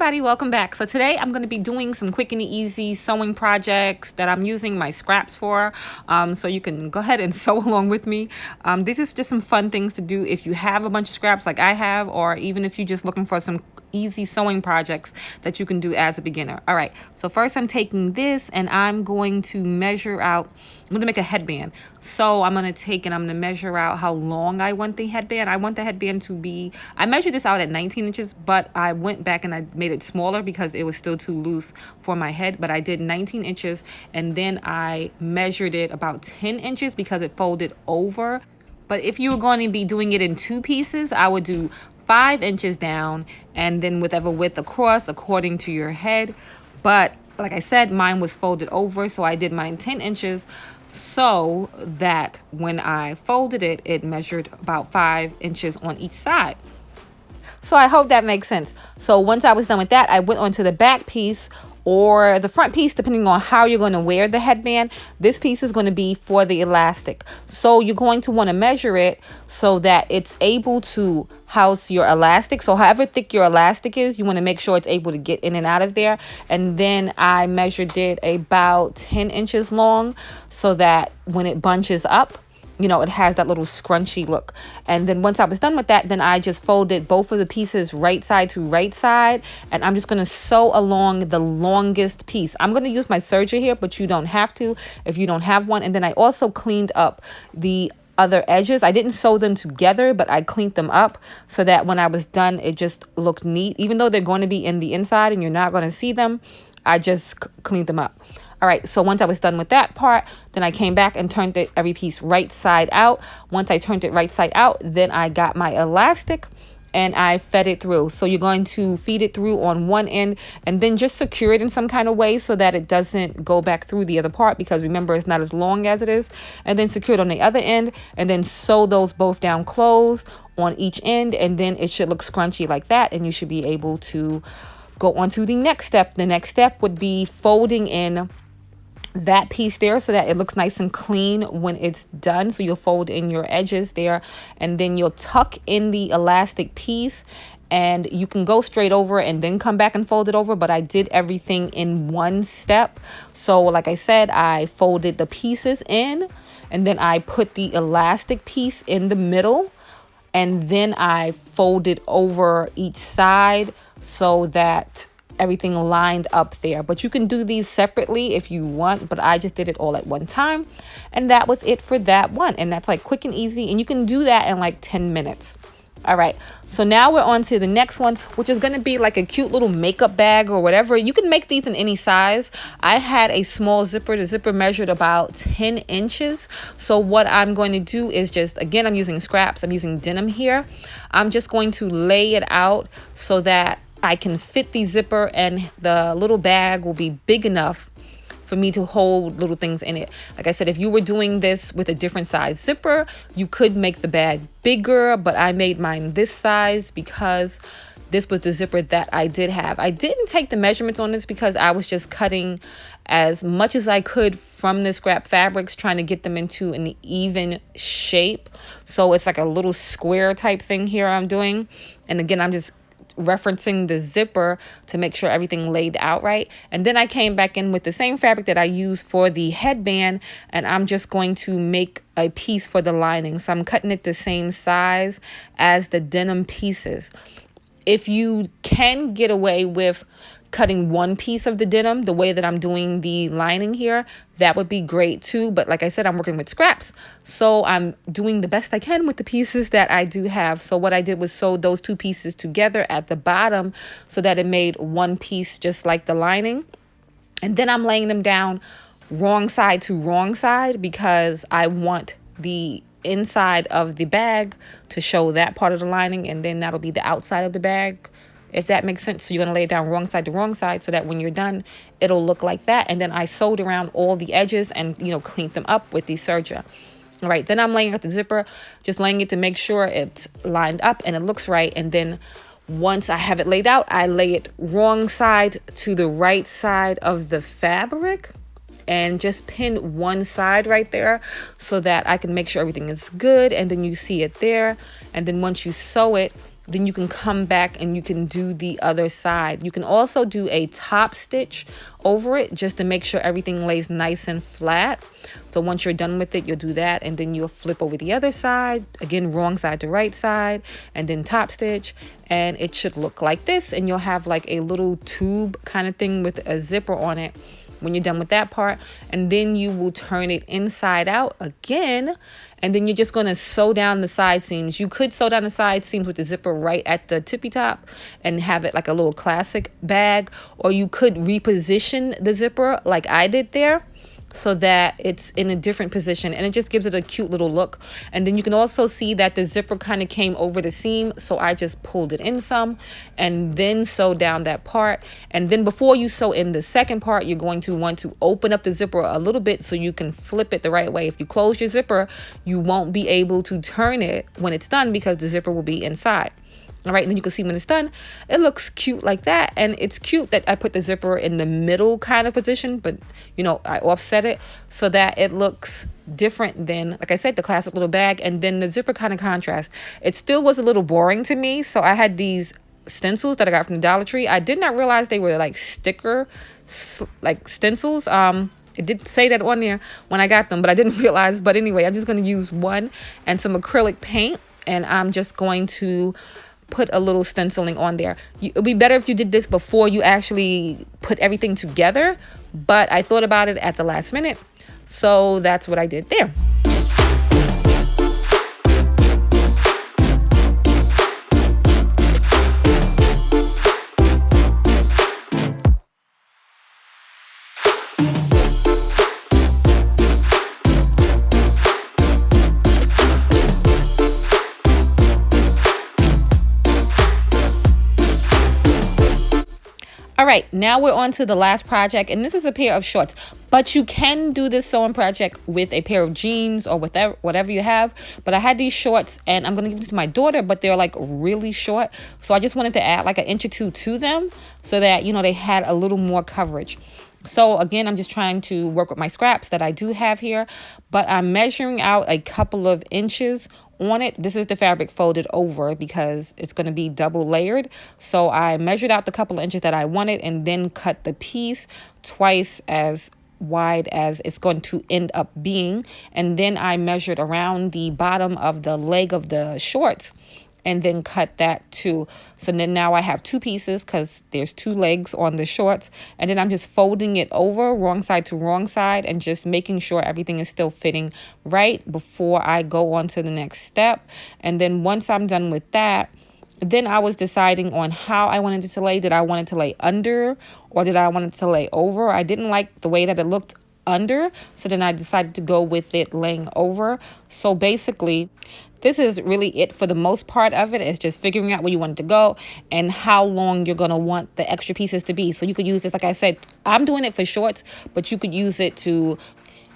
everybody, welcome back. So today I'm going to be doing some quick and easy sewing projects that I'm using my scraps for. So you can go ahead and sew along with me. This is just some fun things to do if you have a bunch of scraps like I have, or even if you're just looking for some easy sewing projects that you can do as a beginner. All right, so first I'm taking this and I'm going to measure out, I'm going to make a headband. So I'm going to take and I'm going to measure out how long I want the headband. I want the headband to be, I measured this out at 19 inches, but I went back and I made it smaller because it was still too loose for my head. But I did 19 inches and then I measured it about 10 inches because it folded over. But if you were going to be doing it in two pieces, I would do 5 inches down and then whatever width across according to your head. But like I said, mine was folded over, so I did mine 10 inches so that when I folded it, it measured about 5 inches on each side. So I hope that makes sense. So once I was done with that, I went on to the back piece or the front piece, depending on how you're going to wear the headband. This piece is going to be for the elastic. So you're going to want to measure it so that it's able to house your elastic. So however thick your elastic is, you want to make sure it's able to get in and out of there. And then I measured it about 10 inches long so that when it bunches up, you know, it has that little scrunchy look. And then once I was done with that, then I just folded both of the pieces right side to right side. And I'm just going to sew along the longest piece. I'm going to use my serger here, but you don't have to if you don't have one. And then I also cleaned up the other edges. I didn't sew them together, but I cleaned them up so that when I was done, it just looked neat. Even though they're going to be in the inside and you're not going to see them, I just cleaned them up. All right, so once I was done with that part, then I came back and turned it every piece right side out. Once I turned it right side out, then I got my elastic and I fed it through. So you're going to feed it through on one end and then just secure it in some kind of way so that it doesn't go back through the other part, because remember, it's not as long as it is. And then secure it on the other end and then sew those both down closed on each end, and then it should look scrunchy like that, and you should be able to go on to the next step. The next step would be folding in that piece there so that it looks nice and clean when it's done. So you'll fold in your edges there and then you'll tuck in the elastic piece, and you can go straight over and then come back and fold it over, but I did everything in one step. So like I said, I folded the pieces in and then I put the elastic piece in the middle, and then I folded over each side so that everything lined up there. But you can do these separately if you want, but I just did it all at one time. And that was it for that one. And that's like quick and easy, and you can do that in like 10 minutes. All right, so now we're on to the next one, which is going to be like a cute little makeup bag or whatever. You can make these in any size. I had a small zipper. The zipper measured about 10 inches. So what I'm going to do is just, again, I'm using scraps. I'm using denim here. I'm just going to lay it out so that I can fit the zipper and the little bag will be big enough for me to hold little things in it. Like I said, if you were doing this with a different size zipper, you could make the bag bigger, but I made mine this size because this was the zipper that I did have. I didn't take the measurements on this because I was just cutting as much as I could from the scrap fabrics, trying to get them into an even shape. So it's like a little square type thing here I'm doing. And again, I'm just referencing the zipper to make sure everything laid out right. And then I came back in with the same fabric that I used for the headband, and I'm just going to make a piece for the lining. So I'm cutting it the same size as the denim pieces. If you can get away with cutting one piece of the denim the way that I'm doing the lining here, that would be great too. But like I said, I'm working with scraps, so I'm doing the best I can with the pieces that I do have. So what I did was sew those two pieces together at the bottom so that it made one piece just like the lining. And then I'm laying them down wrong side to wrong side because I want the inside of the bag to show that part of the lining, and then that'll be the outside of the bag, if that makes sense. So you're going to lay it down wrong side to wrong side so that when you're done, it'll look like that. And then I sewed around all the edges and, you know, cleaned them up with the serger. All right, then I'm laying out the zipper, just laying it to make sure it's lined up and it looks right. And then once I have it laid out, I lay it wrong side to the right side of the fabric and just pin one side right there so that I can make sure everything is good. And then you see it there. And then once you sew it, then you can come back and you can do the other side. You can also do a top stitch over it just to make sure everything lays nice and flat. So once you're done with it, you'll do that, and then you'll flip over the other side, again wrong side to right side, and then top stitch, and it should look like this. And you'll have like a little tube kind of thing with a zipper on it when you're done with that part. And then you will turn it inside out again, and then you're just going to sew down the side seams. You could sew down the side seams with the zipper right at the tippy top and have it like a little classic bag, or you could reposition the zipper like I did there, so that it's in a different position, and it just gives it a cute little look. And then you can also see that the zipper kind of came over the seam, so I just pulled it in some and then sewed down that part. And then before you sew in the second part, you're going to want to open up the zipper a little bit so you can flip it the right way. If you close your zipper, you won't be able to turn it when it's done because the zipper will be inside. All right, and then you can see when it's done, it looks cute like that. And it's cute that I put the zipper in the middle kind of position, but you know, I offset it so that it looks different than, like I said, the classic little bag. And then the zipper kind of contrast. It still was a little boring to me, so I had these stencils that I got from the Dollar Tree. I did not realize they were like sticker, like stencils. It did say that on there when I got them, but I didn't realize. But anyway, I'm just going to use one and some acrylic paint, and I'm just going to put a little stenciling on there. It would be better if you did this before you actually put everything together, but I thought about it at the last minute, so that's what I did there. All right, now we're on to the last project, and this is a pair of shorts. But you can do this sewing project with a pair of jeans or whatever you have. But I had these shorts, and I'm going to give them to my daughter, but they're like really short. So I just wanted to add like an inch or two to them so that, you know, they had a little more coverage. So again, I'm just trying to work with my scraps that I do have here, but I'm measuring out a couple of inches on it. This is the fabric folded over because it's going to be double layered. So I measured out the couple of inches that I wanted and then cut the piece twice as wide as it's going to end up being. And then I measured around the bottom of the leg of the shorts and then cut that too. So then now I have two pieces because there's two legs on the shorts. And then I'm just folding it over wrong side to wrong side and just making sure everything is still fitting right before I go on to the next step. And then once I'm done with that, then I was deciding on how I wanted it to lay. Did I want it to lay under or did I want it to lay over? I didn't like the way that it looked under, so then I decided to go with it laying over. So basically, this is really it for the most part of it. It's just figuring out where you want it to go and how long you're going to want the extra pieces to be. So you could use this, like I said, I'm doing it for shorts, but you could use it to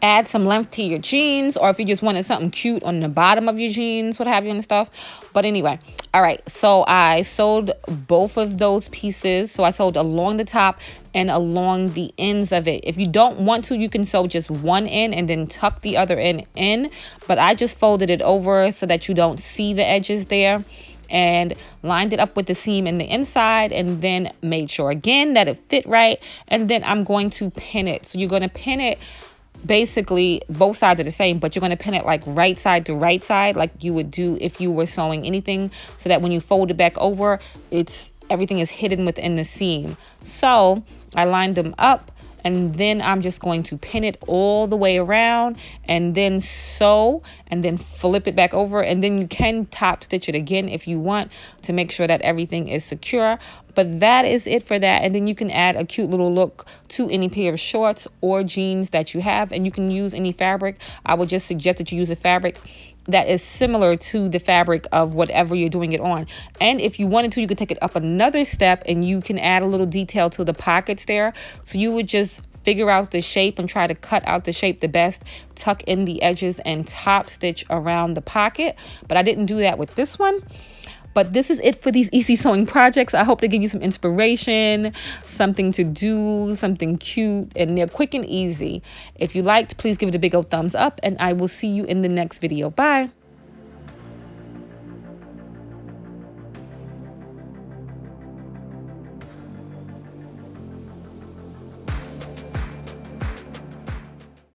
add some length to your jeans, or if you just wanted something cute on the bottom of your jeans, what have you and stuff. But anyway, all right, so I sewed both of those pieces. So I sewed along the top and along the ends of it. If you don't want to, you can sew just one end and then tuck the other end in, but I just folded it over so that you don't see the edges there, and lined it up with the seam in the inside, and then made sure again that it fit right. And then I'm going to pin it. So you're going to pin it, basically both sides are the same, but you're going to pin it like right side to right side, like you would do if you were sewing anything, so that when you fold it back over, everything is hidden within the seam. So I lined them up, and then I'm just going to pin it all the way around and then sew and then flip it back over. And then you can top stitch it again if you want to make sure that everything is secure. But that is it for that. And then you can add a cute little look to any pair of shorts or jeans that you have. And you can use any fabric. I would just suggest that you use a fabric that is similar to the fabric of whatever you're doing it on. And if you wanted to, you could take it up another step and you can add a little detail to the pockets there. So you would just figure out the shape and try to cut out the shape the best, tuck in the edges and top stitch around the pocket. But I didn't do that with this one. But this is it for these easy sewing projects. I hope to give you some inspiration, something to do, something cute, and they're quick and easy. If you liked, please give it a big old thumbs up, and I will see you in the next video. Bye.